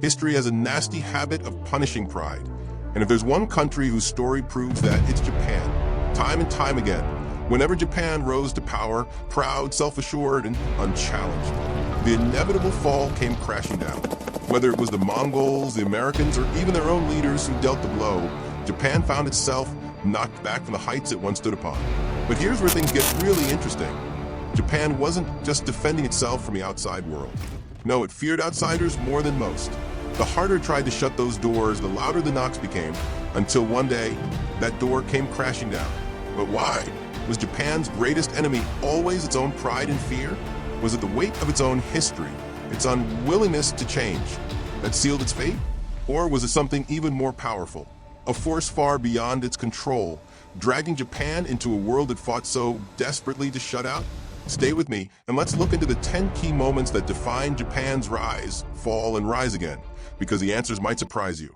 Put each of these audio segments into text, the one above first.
History has a nasty habit of punishing pride. And if there's one country whose story proves that, it's Japan. Time and time again, whenever Japan rose to power, proud, self-assured, and unchallenged, the inevitable fall came crashing down. Whether it was the Mongols, the Americans, or even their own leaders who dealt the blow, Japan found itself knocked back from the heights it once stood upon. But here's where things get really interesting. Japan wasn't just defending itself from the outside world. No, it feared outsiders more than most. The harder it tried to shut those doors, the louder the knocks became, until one day, that door came crashing down. But why? Was Japan's greatest enemy always its own pride and fear? Was it the weight of its own history, its unwillingness to change, that sealed its fate? Or was it something even more powerful, a force far beyond its control, dragging Japan into a world it fought so desperately to shut out? Stay with me, and let's look into the 10 key moments that define Japan's rise, fall, and rise again, because the answers might surprise you.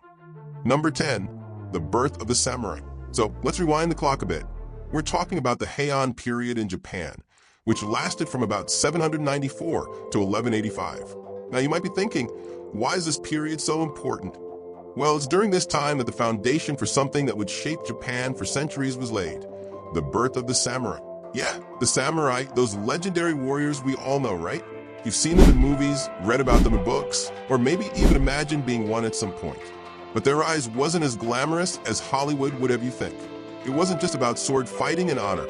Number 10, the birth of the samurai. So let's rewind the clock a bit. We're talking about the Heian period in Japan, which lasted from about 794 to 1185. Now you might be thinking, why is this period so important? Well, it's during this time that the foundation for something that would shape Japan for centuries was laid, the birth of the samurai. Yeah, the samurai, those legendary warriors we all know, right? You've seen them in movies, read about them in books, or maybe even imagined being one at some point. But their rise wasn't as glamorous as Hollywood would have you think. It wasn't just about sword fighting and honor,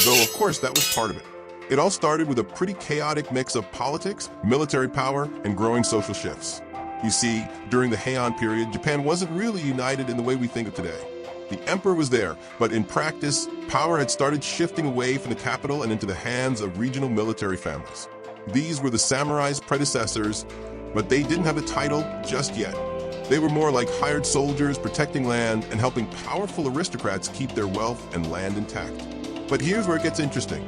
though of course that was part of it. It all started with a pretty chaotic mix of politics, military power, and growing social shifts. You see, during the Heian period, Japan wasn't really united in the way we think of today. The emperor was there, but in practice, power had started shifting away from the capital and into the hands of regional military families. These were the samurai's predecessors, but they didn't have a title just yet. They were more like hired soldiers protecting land and helping powerful aristocrats keep their wealth and land intact. But here's where it gets interesting.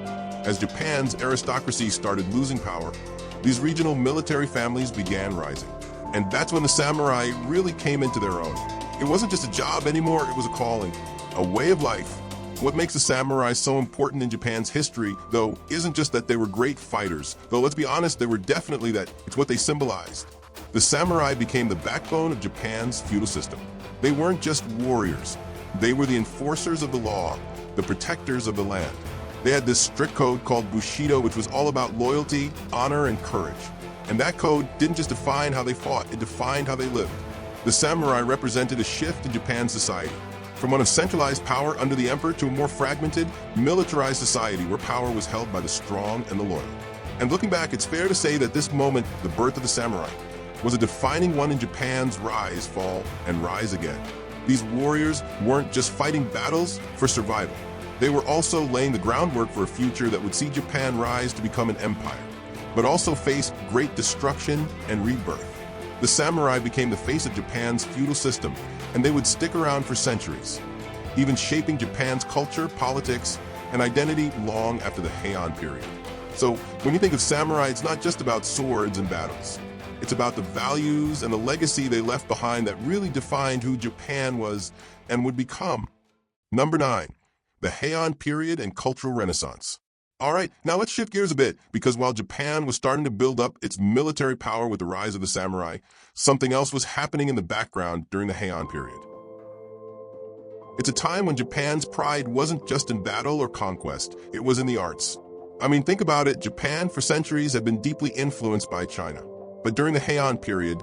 As Japan's aristocracy started losing power, these regional military families began rising. And that's when the samurai really came into their own. It wasn't just a job anymore, it was a calling, a way of life. What makes the samurai so important in Japan's history, though, isn't just that they were great fighters, though let's be honest, they were definitely that. It's what they symbolized. The samurai became the backbone of Japan's feudal system. They weren't just warriors. They were the enforcers of the law, the protectors of the land. They had this strict code called Bushido, which was all about loyalty, honor, and courage. And that code didn't just define how they fought, it defined how they lived. The samurai represented a shift in Japan's society, from one of centralized power under the emperor to a more fragmented, militarized society where power was held by the strong and the loyal. And looking back, it's fair to say that this moment, the birth of the samurai, was a defining one in Japan's rise, fall, and rise again. These warriors weren't just fighting battles for survival. They were also laying the groundwork for a future that would see Japan rise to become an empire, but also face great destruction and rebirth. The samurai became the face of Japan's feudal system, and they would stick around for centuries, even shaping Japan's culture, politics, and identity long after the Heian period. So when you think of samurai, it's not just about swords and battles. It's about the values and the legacy they left behind that really defined who Japan was and would become. Number 9, the Heian period and cultural renaissance. All right, now let's shift gears a bit, because while Japan was starting to build up its military power with the rise of the samurai, something else was happening in the background during the Heian period. It's a time when Japan's pride wasn't just in battle or conquest, it was in the arts. I mean, think about it, Japan for centuries had been deeply influenced by China. But during the Heian period,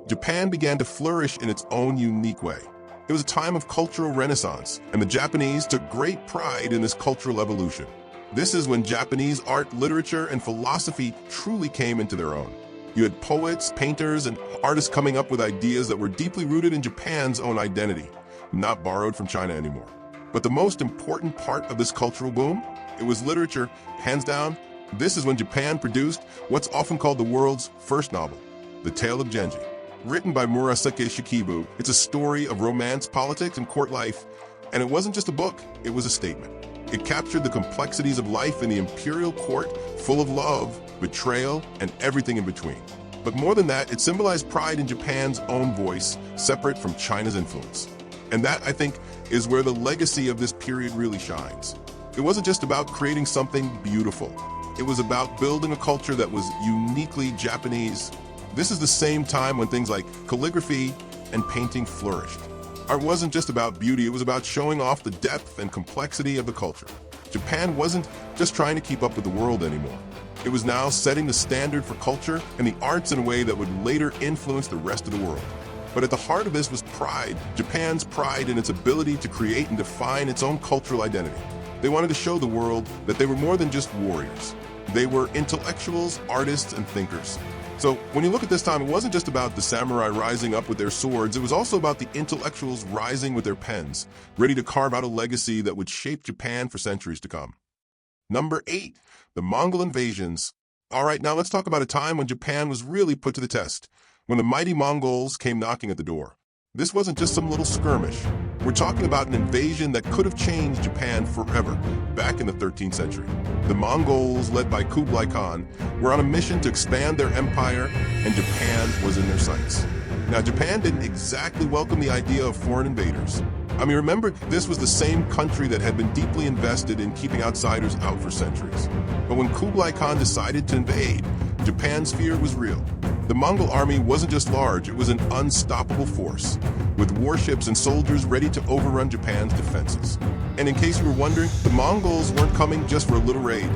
Japan began to flourish in its own unique way. It was a time of cultural renaissance, and the Japanese took great pride in this cultural evolution. This is when Japanese art, literature, and philosophy truly came into their own. You had poets, painters, and artists coming up with ideas that were deeply rooted in Japan's own identity, not borrowed from China anymore. But the most important part of this cultural boom, it was literature, hands down. This is when Japan produced what's often called the world's first novel, The Tale of Genji. Written by Murasaki Shikibu, it's a story of romance, politics, and court life, and it wasn't just a book, it was a statement. It captured the complexities of life in the imperial court, full of love, betrayal, and everything in between. But more than that, it symbolized pride in Japan's own voice, separate from China's influence. And that, I think, is where the legacy of this period really shines. It wasn't just about creating something beautiful. It was about building a culture that was uniquely Japanese. This is the same time when things like calligraphy and painting flourished. Art wasn't just about beauty, it was about showing off the depth and complexity of the culture. Japan wasn't just trying to keep up with the world anymore. It was now setting the standard for culture and the arts in a way that would later influence the rest of the world. But at the heart of this was pride, Japan's pride in its ability to create and define its own cultural identity. They wanted to show the world that they were more than just warriors. They were intellectuals, artists, and thinkers. So when you look at this time, it wasn't just about the samurai rising up with their swords, it was also about the intellectuals rising with their pens, ready to carve out a legacy that would shape Japan for centuries to come. Number 8, the Mongol invasions. All right, now let's talk about a time when Japan was really put to the test, when the mighty Mongols came knocking at the door. This wasn't just some little skirmish. We're talking about an invasion that could have changed Japan forever, back in the 13th century. The Mongols, led by Kublai Khan, were on a mission to expand their empire, and Japan was in their sights. Now, Japan didn't exactly welcome the idea of foreign invaders. I mean, remember, this was the same country that had been deeply invested in keeping outsiders out for centuries. But when Kublai Khan decided to invade, Japan's fear was real. The Mongol army wasn't just large, it was an unstoppable force, with warships and soldiers ready to overrun Japan's defenses. And in case you were wondering, the Mongols weren't coming just for a little raid.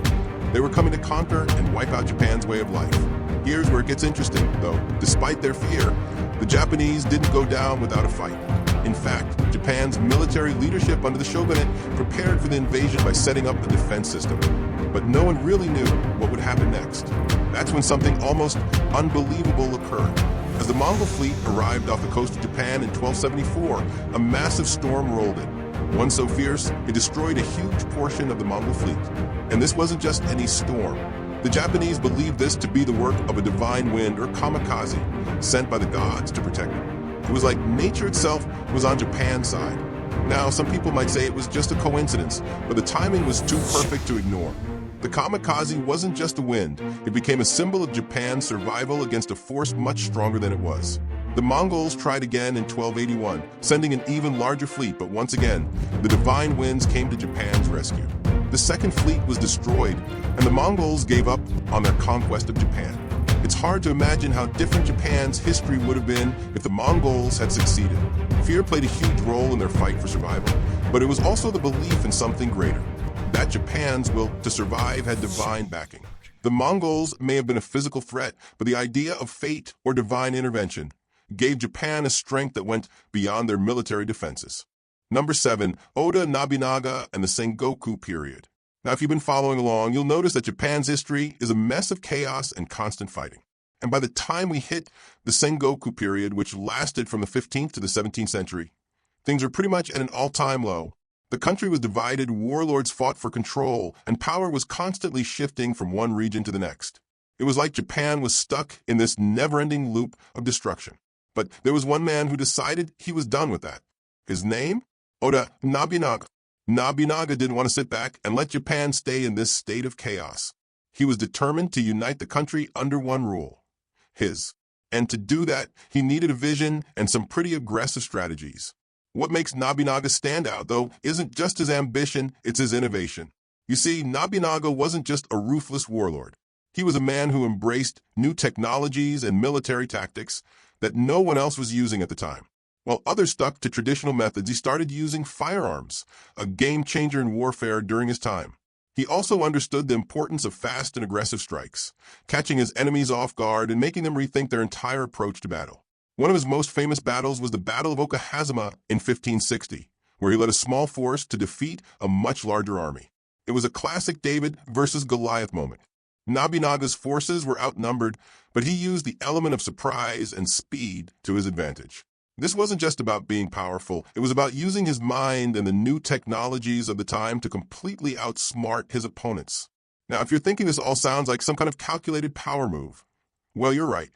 They were coming to conquer and wipe out Japan's way of life. Here's where it gets interesting, though. Despite their fear, the Japanese didn't go down without a fight. In fact, Japan's military leadership under the shogunate prepared for the invasion by setting up a defense system. But no one really knew what would happen next. That's when something almost unbelievable occurred. As the Mongol fleet arrived off the coast of Japan in 1274, a massive storm rolled in. One so fierce, it destroyed a huge portion of the Mongol fleet. And this wasn't just any storm. The Japanese believed this to be the work of a divine wind or kamikaze sent by the gods to protect them. It was like nature itself was on Japan's side. Now, some people might say it was just a coincidence, but the timing was too perfect to ignore. The kamikaze wasn't just a wind, it became a symbol of Japan's survival against a force much stronger than it was. The Mongols tried again in 1281, sending an even larger fleet, but once again, the divine winds came to Japan's rescue. The second fleet was destroyed, and the Mongols gave up on their conquest of Japan. It's hard to imagine how different Japan's history would have been if the Mongols had succeeded. Fear played a huge role in their fight for survival, but it was also the belief in something greater, that Japan's will to survive had divine backing. The Mongols may have been a physical threat, but the idea of fate or divine intervention gave Japan a strength that went beyond their military defenses. Number 7, Oda Nobunaga and the Sengoku period. Now, if you've been following along, you'll notice that Japan's history is a mess of chaos and constant fighting. And by the time we hit the Sengoku period, which lasted from the 15th to the 17th century, things were pretty much at an all-time low. The country was divided, warlords fought for control, and power was constantly shifting from one region to the next. It was like Japan was stuck in this never-ending loop of destruction. But there was one man who decided he was done with that. His name? Oda Nobunaga. Nobunaga didn't want to sit back and let Japan stay in this state of chaos. He was determined to unite the country under one rule, his. And to do that, he needed a vision and some pretty aggressive strategies. What makes Nobunaga stand out, though, isn't just his ambition, it's his innovation. You see, Nobunaga wasn't just a ruthless warlord. He was a man who embraced new technologies and military tactics that no one else was using at the time. While others stuck to traditional methods, he started using firearms, a game-changer in warfare during his time. He also understood the importance of fast and aggressive strikes, catching his enemies off guard and making them rethink their entire approach to battle. One of his most famous battles was the Battle of Okahazama in 1560, where he led a small force to defeat a much larger army. It was a classic David versus Goliath moment. Nobunaga's forces were outnumbered, but he used the element of surprise and speed to his advantage. This wasn't just about being powerful, it was about using his mind and the new technologies of the time to completely outsmart his opponents. Now, if you're thinking this all sounds like some kind of calculated power move, well, you're right.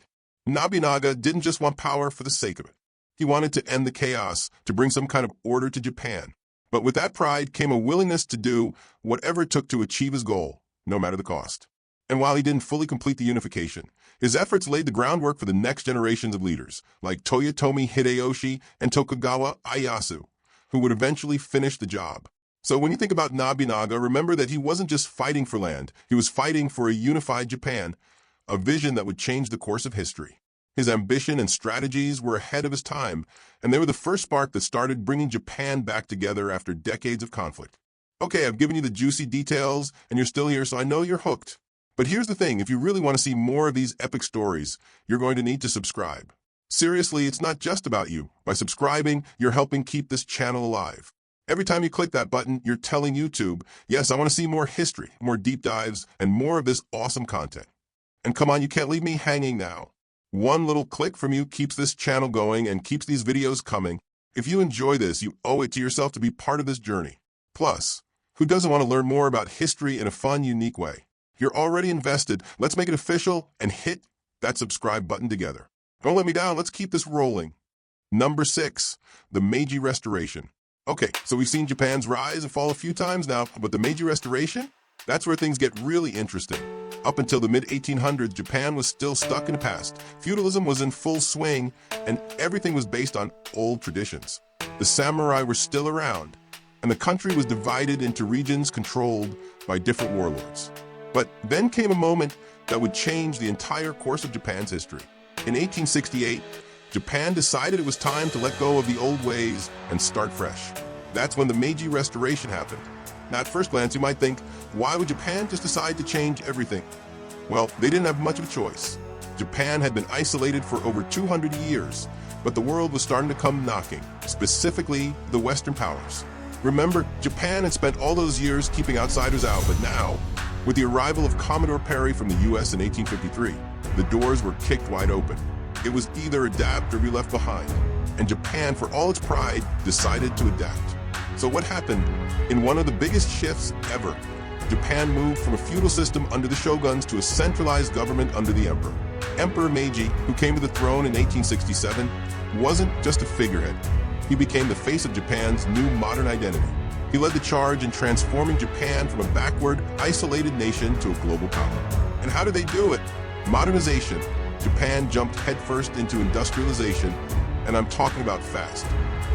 Nobunaga didn't just want power for the sake of it. He wanted to end the chaos, to bring some kind of order to Japan. But with that pride came a willingness to do whatever it took to achieve his goal, no matter the cost. And while he didn't fully complete the unification, his efforts laid the groundwork for the next generations of leaders, like Toyotomi Hideyoshi and Tokugawa Ieyasu, who would eventually finish the job. So when you think about Nobunaga, remember that he wasn't just fighting for land, he was fighting for a unified Japan, a vision that would change the course of history. His ambition and strategies were ahead of his time, and they were the first spark that started bringing Japan back together after decades of conflict. Okay, I've given you the juicy details, and you're still here, so I know you're hooked. But here's the thing, if you really want to see more of these epic stories, you're going to need to subscribe. Seriously, it's not just about you. By subscribing, you're helping keep this channel alive. Every time you click that button, you're telling YouTube, yes, I want to see more history, more deep dives, and more of this awesome content. And come on, you can't leave me hanging now. One little click from you keeps this channel going and keeps these videos coming. If you enjoy this, you owe it to yourself to be part of this journey. Plus, who doesn't want to learn more about history in a fun, unique way? You're already invested. Let's make it official and hit that subscribe button together. Don't let me down. Let's keep this rolling. Number 6, the Meiji Restoration. Okay, so we've seen Japan's rise and fall a few times now, but the Meiji Restoration? That's where things get really interesting. Up until the mid-1800s, Japan was still stuck in the past. Feudalism was in full swing, and everything was based on old traditions. The samurai were still around, and the country was divided into regions controlled by different warlords. But then came a moment that would change the entire course of Japan's history. In 1868, Japan decided it was time to let go of the old ways and start fresh. That's when the Meiji Restoration happened. Now, at first glance, you might think, why would Japan just decide to change everything? Well, they didn't have much of a choice. Japan had been isolated for over 200 years, but the world was starting to come knocking, specifically the Western powers. Remember, Japan had spent all those years keeping outsiders out, but now, with the arrival of Commodore Perry from the US in 1853, the doors were kicked wide open. It was either adapt or be left behind, and Japan, for all its pride, decided to adapt. So what happened? In one of the biggest shifts ever, Japan moved from a feudal system under the shoguns to a centralized government under the emperor. Emperor Meiji, who came to the throne in 1867, wasn't just a figurehead. He became the face of Japan's new modern identity. He led the charge in transforming Japan from a backward, isolated nation to a global power. And how did they do it? Modernization. Japan jumped headfirst into industrialization, and I'm talking about fast.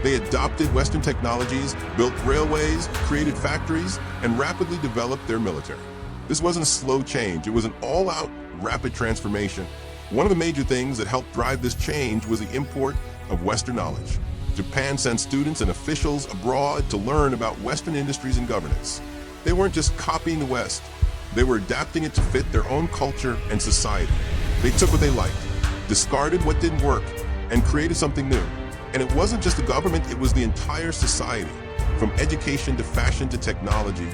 They adopted Western technologies, built railways, created factories, and rapidly developed their military. This wasn't a slow change, it was an all-out, rapid transformation. One of the major things that helped drive this change was the import of Western knowledge. Japan sent students and officials abroad to learn about Western industries and governance. They weren't just copying the West, they were adapting it to fit their own culture and society. They took what they liked, discarded what didn't work, and created something new. And it wasn't just the government, it was the entire society. From education to fashion to technology,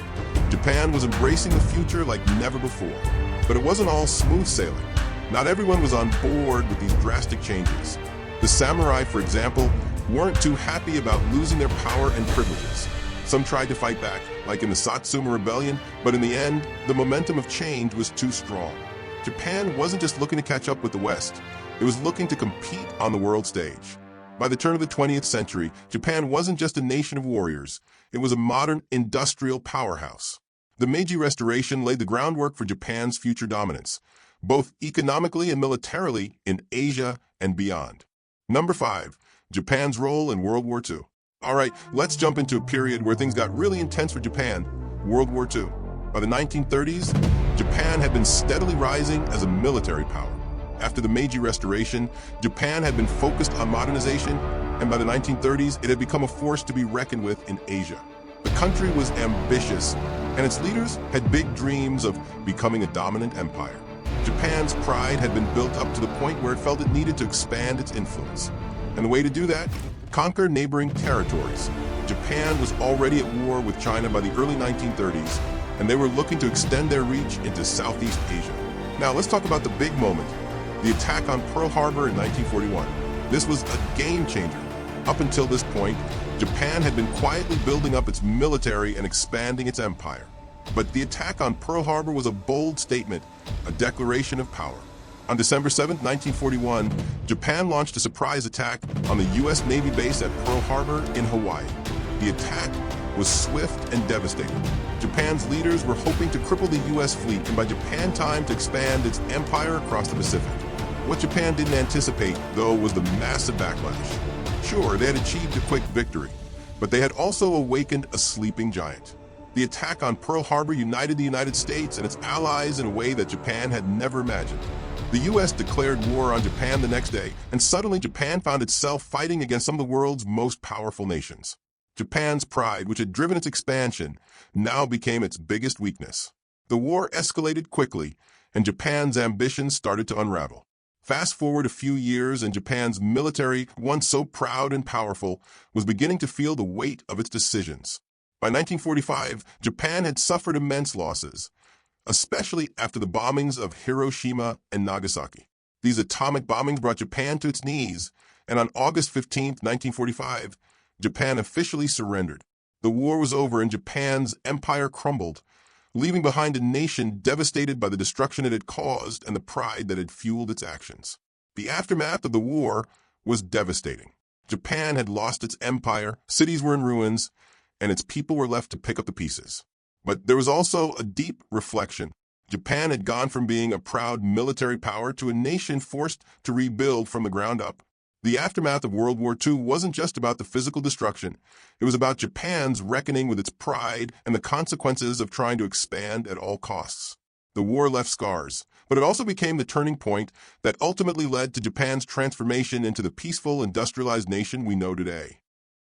Japan was embracing the future like never before. But it wasn't all smooth sailing. Not everyone was on board with these drastic changes. The samurai, for example, weren't too happy about losing their power and privileges. Some tried to fight back, like in the Satsuma Rebellion, but in the end, the momentum of change was too strong. Japan wasn't just looking to catch up with the West, it was looking to compete on the world stage. By the turn of the 20th century, Japan wasn't just a nation of warriors, it was a modern industrial powerhouse. The Meiji Restoration laid the groundwork for Japan's future dominance, both economically and militarily in Asia and beyond. Number 5, Japan's role in World War II. All right, let's jump into a period where things got really intense for Japan, World War II. By the 1930s, Japan had been steadily rising as a military power. After the Meiji Restoration, Japan had been focused on modernization, and by the 1930s, it had become a force to be reckoned with in Asia. The country was ambitious, and its leaders had big dreams of becoming a dominant empire. Japan's pride had been built up to the point where it felt it needed to expand its influence. And the way to do that? Conquer neighboring territories. Japan was already at war with China by the early 1930s, and they were looking to extend their reach into Southeast Asia. Now let's talk about the big moment, the attack on Pearl Harbor in 1941. This was a game changer. Up until this point, Japan had been quietly building up its military and expanding its empire. But the attack on Pearl Harbor was a bold statement, a declaration of power. On December 7, 1941, Japan launched a surprise attack on the U.S. Navy base at Pearl Harbor in Hawaii. The attack was swift and devastating. Japan's leaders were hoping to cripple the U.S. fleet and by Japan time to expand its empire across the Pacific. What Japan didn't anticipate, though, was the massive backlash. Sure, they had achieved a quick victory, but they had also awakened a sleeping giant. The attack on Pearl Harbor united the United States and its allies in a way that Japan had never imagined. The US declared war on Japan the next day, and suddenly Japan found itself fighting against some of the world's most powerful nations. Japan's pride, which had driven its expansion, now became its biggest weakness. The war escalated quickly, and Japan's ambitions started to unravel. Fast forward a few years, and Japan's military, once so proud and powerful, was beginning to feel the weight of its decisions. By 1945, Japan had suffered immense losses, especially after the bombings of Hiroshima and Nagasaki. These atomic bombings brought Japan to its knees, and on August 15, 1945, Japan officially surrendered. The war was over and Japan's empire crumbled, leaving behind a nation devastated by the destruction it had caused and the pride that had fueled its actions. The aftermath of the war was devastating. Japan had lost its empire, cities were in ruins, and its people were left to pick up the pieces. But there was also a deep reflection. Japan had gone from being a proud military power to a nation forced to rebuild from the ground up. The aftermath of World War II wasn't just about the physical destruction. It was about Japan's reckoning with its pride and the consequences of trying to expand at all costs. The war left scars, but it also became the turning point that ultimately led to Japan's transformation into the peaceful, industrialized nation we know today.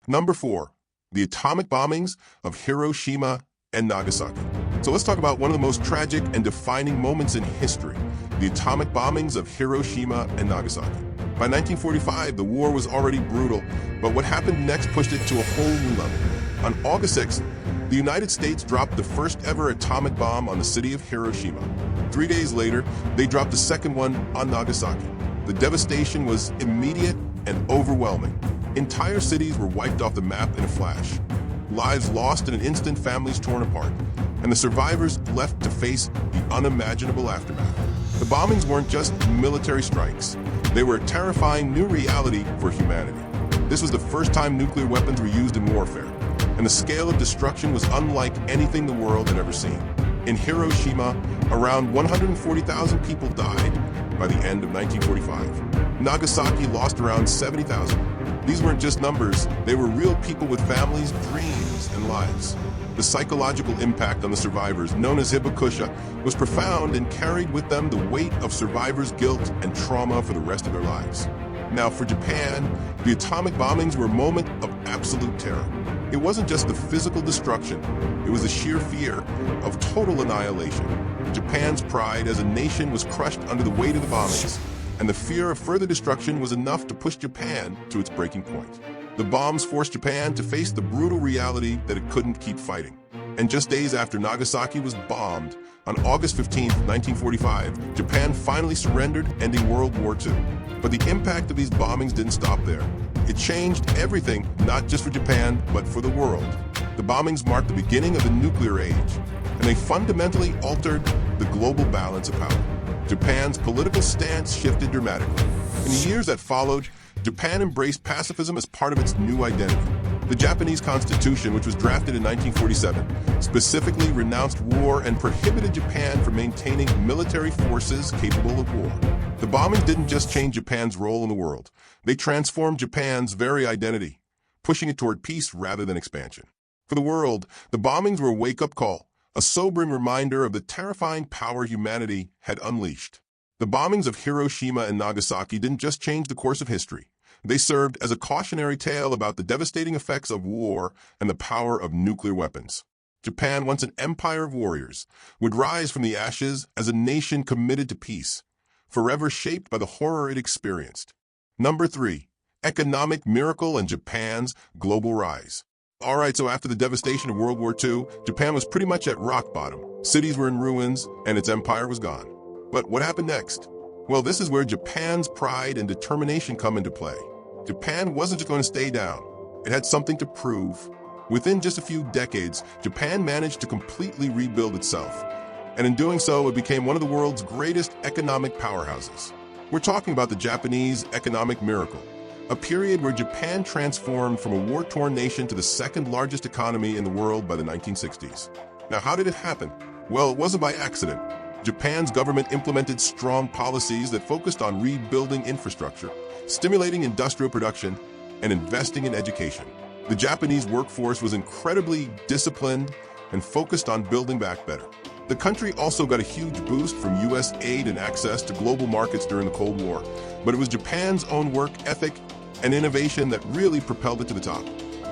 Number 4. The atomic bombings of Hiroshima and Nagasaki. So let's talk about one of the most tragic and defining moments in history, the atomic bombings of Hiroshima and Nagasaki. By 1945, the war was already brutal, but what happened next pushed it to a whole new level. On August 6th, the United States dropped the first ever atomic bomb on the city of Hiroshima. 3 days later, they dropped the second one on Nagasaki. The devastation was immediate and overwhelming. Entire cities were wiped off the map in a flash. Lives lost in an instant, families torn apart, and the survivors left to face the unimaginable aftermath. The bombings weren't just military strikes. They were a terrifying new reality for humanity. This was the first time nuclear weapons were used in warfare, and the scale of destruction was unlike anything the world had ever seen. In Hiroshima, around 140,000 people died by the end of 1945. Nagasaki lost around 70,000. These weren't just numbers, they were real people with families, dreams, and lives. The psychological impact on the survivors, known as hibakusha, was profound and carried with them the weight of survivors' guilt and trauma for the rest of their lives. Now, for Japan, the atomic bombings were a moment of absolute terror. It wasn't just the physical destruction, it was the sheer fear of total annihilation. Japan's pride as a nation was crushed under the weight of the bombings, and the fear of further destruction was enough to push Japan to its breaking point. The bombs forced Japan to face the brutal reality that it couldn't keep fighting. And just days after Nagasaki was bombed, on August 15, 1945, Japan finally surrendered, ending World War II. But the impact of these bombings didn't stop there. It changed everything, not just for Japan, but for the world. The bombings marked the beginning of the nuclear age, and they fundamentally altered the global balance of power. Japan's political stance shifted dramatically. In the years that followed, Japan embraced pacifism as part of its new identity. The Japanese Constitution, which was drafted in 1947, specifically renounced war and prohibited Japan from maintaining military forces capable of war. The bombings didn't just change Japan's role in the world. They transformed Japan's very identity, pushing it toward peace rather than expansion. For the world, the bombings were a wake-up call, a sobering reminder of the terrifying power humanity had unleashed. The bombings of Hiroshima and Nagasaki didn't just change the course of history. They served as a cautionary tale about the devastating effects of war and the power of nuclear weapons. Japan, once an empire of warriors, would rise from the ashes as a nation committed to peace, forever shaped by the horror it experienced. Number 3. Economic miracle and Japan's global rise. All right, so after the devastation of World War II, Japan was pretty much at rock bottom. Cities were in ruins, and its empire was gone. But what happened next? Well, this is where Japan's pride and determination come into play. Japan wasn't just going to stay down. It had something to prove. Within just a few decades, Japan managed to completely rebuild itself. And in doing so, it became one of the world's greatest economic powerhouses. We're talking about the Japanese economic miracle, a period where Japan transformed from a war-torn nation to the second largest economy in the world by the 1960s. Now, how did it happen? Well, it wasn't by accident. Japan's government implemented strong policies that focused on rebuilding infrastructure, stimulating industrial production, and investing in education. The Japanese workforce was incredibly disciplined and focused on building back better. The country also got a huge boost from US aid and access to global markets during the Cold War, but it was Japan's own work ethic and innovation that really propelled it to the top.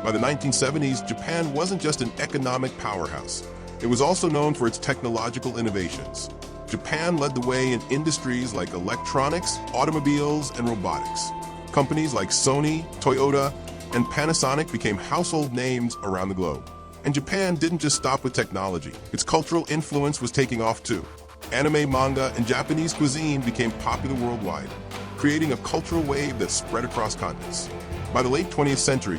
By the 1970s, Japan wasn't just an economic powerhouse. It was also known for its technological innovations. Japan led the way in industries like electronics, automobiles, and robotics. Companies like Sony, Toyota, and Panasonic became household names around the globe. And Japan didn't just stop with technology. Its cultural influence was taking off too. Anime, manga, and Japanese cuisine became popular worldwide, creating a cultural wave that spread across continents. By the late 20th century,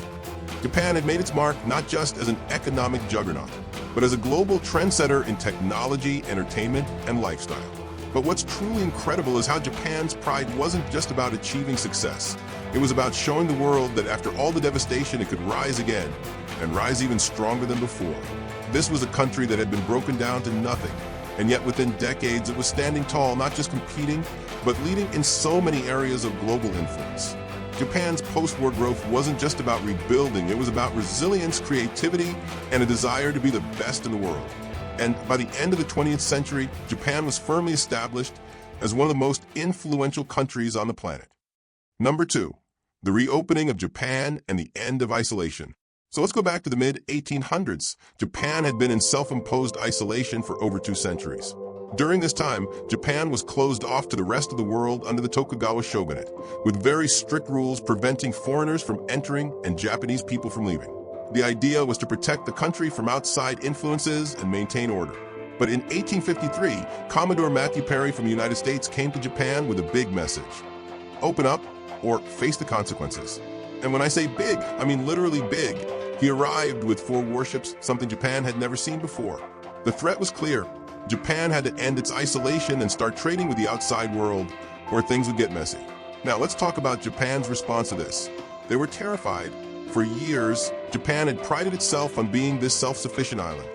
Japan had made its mark not just as an economic juggernaut, but as a global trendsetter in technology, entertainment, and lifestyle. But what's truly incredible is how Japan's pride wasn't just about achieving success. It was about showing the world that after all the devastation, it could rise again, and rise even stronger than before. This was a country that had been broken down to nothing, and yet within decades it was standing tall, not just competing, but leading in so many areas of global influence. Japan's post-war growth wasn't just about rebuilding, it was about resilience, creativity, and a desire to be the best in the world. And by the end of the 20th century, Japan was firmly established as one of the most influential countries on the planet. Number 2, the reopening of Japan and the end of isolation. So let's go back to the mid-1800s. Japan had been in self-imposed isolation for over 2 centuries. During this time, Japan was closed off to the rest of the world under the Tokugawa shogunate, with very strict rules preventing foreigners from entering and Japanese people from leaving. The idea was to protect the country from outside influences and maintain order. But in 1853, Commodore Matthew Perry from the United States came to Japan with a big message. Open up or face the consequences. And when I say big, I mean literally big. He arrived with 4 warships, something Japan had never seen before. The threat was clear. Japan had to end its isolation and start trading with the outside world, or things would get messy. Now let's talk about Japan's response to this. They were terrified. For years, Japan had prided itself on being this self-sufficient island.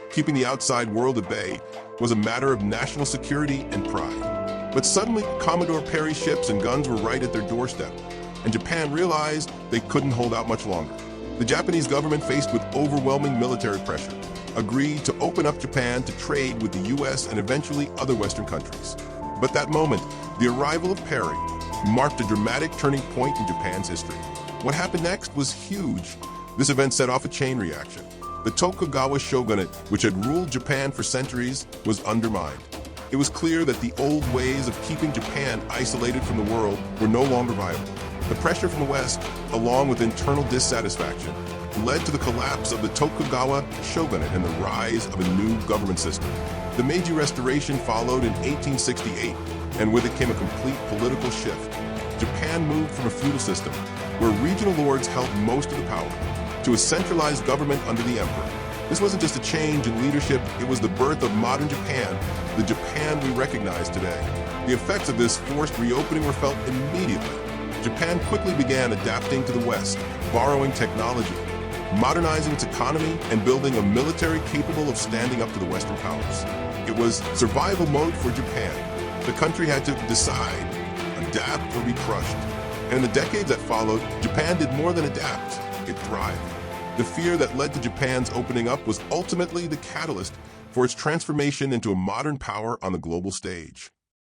Keeping the outside world at bay was a matter of national security and pride. But suddenly, Commodore Perry's ships and guns were right at their doorstep, and Japan realized they couldn't hold out much longer. The Japanese government, faced with overwhelming military pressure, agreed to open up Japan to trade with the US and eventually other Western countries. But that moment, the arrival of Perry, marked a dramatic turning point in Japan's history. What happened next was huge. This event set off a chain reaction. The Tokugawa shogunate, which had ruled Japan for centuries, was undermined. It was clear that the old ways of keeping Japan isolated from the world were no longer viable. The pressure from the West, along with internal dissatisfaction, led to the collapse of the Tokugawa shogunate and the rise of a new government system. The Meiji Restoration followed in 1868, and with it came a complete political shift. Japan moved from a feudal system, where regional lords held most of the power, to a centralized government under the emperor. This wasn't just a change in leadership, it was the birth of modern Japan, the Japan we recognize today. The effects of this forced reopening were felt immediately. Japan quickly began adapting to the West, borrowing technology, modernizing its economy, and building a military capable of standing up to the Western powers. It was survival mode for Japan. The country had to decide, adapt or be crushed. And in the decades that followed, Japan did more than adapt, it thrived. The fear that led to Japan's opening up was ultimately the catalyst for its transformation into a modern power on the global stage.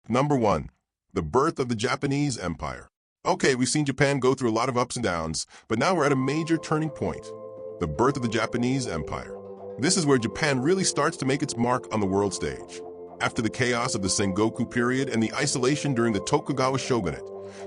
Number 1, the birth of the Japanese Empire. Okay, we've seen Japan go through a lot of ups and downs, but now we're at a major turning point. The birth of the Japanese Empire. This is where Japan really starts to make its mark on the world stage. After the chaos of the Sengoku period and the isolation during the Tokugawa shogunate,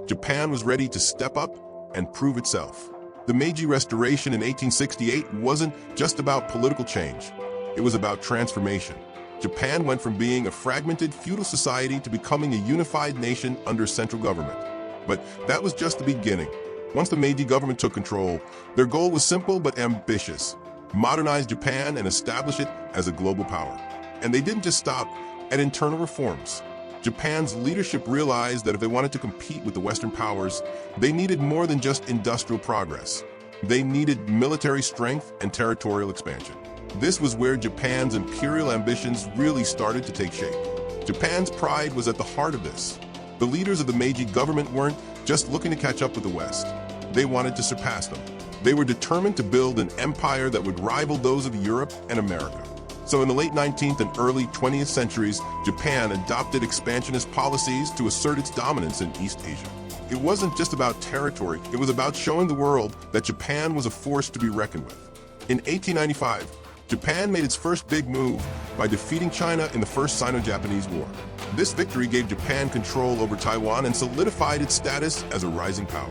Japan was ready to step up and prove itself. The Meiji Restoration in 1868 wasn't just about political change. It was about transformation. Japan went from being a fragmented feudal society to becoming a unified nation under central government. But that was just the beginning. Once the Meiji government took control, their goal was simple but ambitious: modernize Japan and establish it as a global power. And they didn't just stop at internal reforms. Japan's leadership realized that if they wanted to compete with the Western powers, they needed more than just industrial progress. They needed military strength and territorial expansion. This was where Japan's imperial ambitions really started to take shape. Japan's pride was at the heart of this. The leaders of the Meiji government weren't just looking to catch up with the West. They wanted to surpass them. They were determined to build an empire that would rival those of Europe and America. So in the late 19th and early 20th centuries, Japan adopted expansionist policies to assert its dominance in East Asia. It wasn't just about territory, it was about showing the world that Japan was a force to be reckoned with. In 1895, Japan made its first big move by defeating China in the First Sino-Japanese War. This victory gave Japan control over Taiwan and solidified its status as a rising power.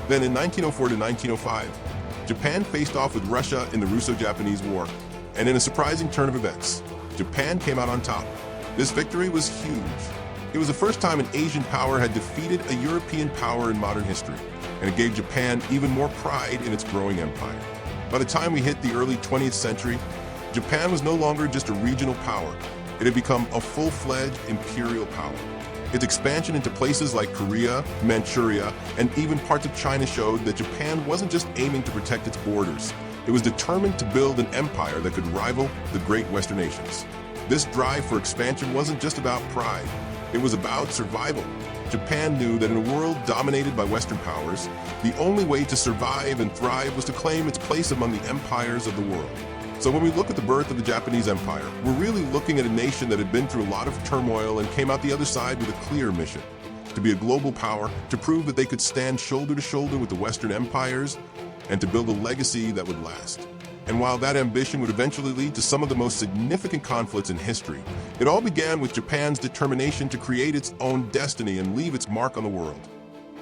Then in 1904 to 1905, Japan faced off with Russia in the Russo-Japanese War, and in a surprising turn of events, Japan came out on top. This victory was huge. It was the first time an Asian power had defeated a European power in modern history, and it gave Japan even more pride in its growing empire. By the time we hit the early 20th century, Japan was no longer just a regional power. It had become a full-fledged imperial power. Its expansion into places like Korea, Manchuria, and even parts of China showed that Japan wasn't just aiming to protect its borders. It was determined to build an empire that could rival the great Western nations. This drive for expansion wasn't just about pride. It was about survival. Japan knew that in a world dominated by Western powers, the only way to survive and thrive was to claim its place among the empires of the world. So when we look at the birth of the Japanese Empire, we're really looking at a nation that had been through a lot of turmoil and came out the other side with a clear mission: to be a global power, to prove that they could stand shoulder to shoulder with the Western empires, and to build a legacy that would last. And while that ambition would eventually lead to some of the most significant conflicts in history, it all began with Japan's determination to create its own destiny and leave its mark on the world.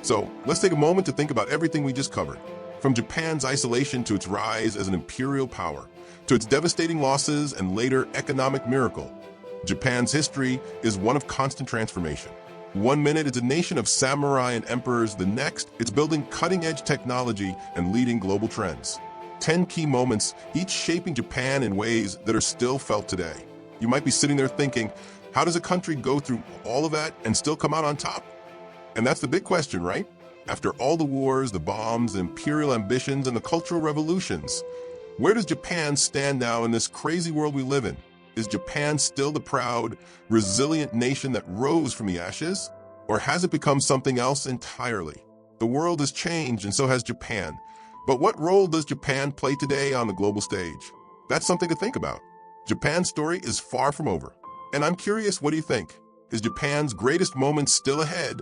So let's take a moment to think about everything we just covered. From Japan's isolation to its rise as an imperial power, to its devastating losses and later economic miracle, Japan's history is one of constant transformation. One minute it's a nation of samurai and emperors, the next it's building cutting-edge technology and leading global trends. 10 key moments, each shaping Japan in ways that are still felt today. You might be sitting there thinking, how does a country go through all of that and still come out on top? And that's the big question, right? After all the wars, the bombs, the imperial ambitions, and the cultural revolutions, where does Japan stand now in this crazy world we live in? Is Japan still the proud, resilient nation that rose from the ashes? Or has it become something else entirely? The world has changed, and so has Japan. But what role does Japan play today on the global stage? That's something to think about. Japan's story is far from over. And I'm curious, what do you think? Is Japan's greatest moment still ahead,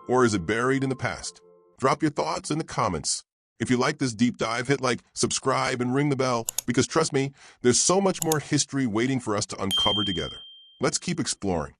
or is it buried in the past? Drop your thoughts in the comments. If you like this deep dive, hit like, subscribe, and ring the bell, because trust me, there's so much more history waiting for us to uncover together. Let's keep exploring.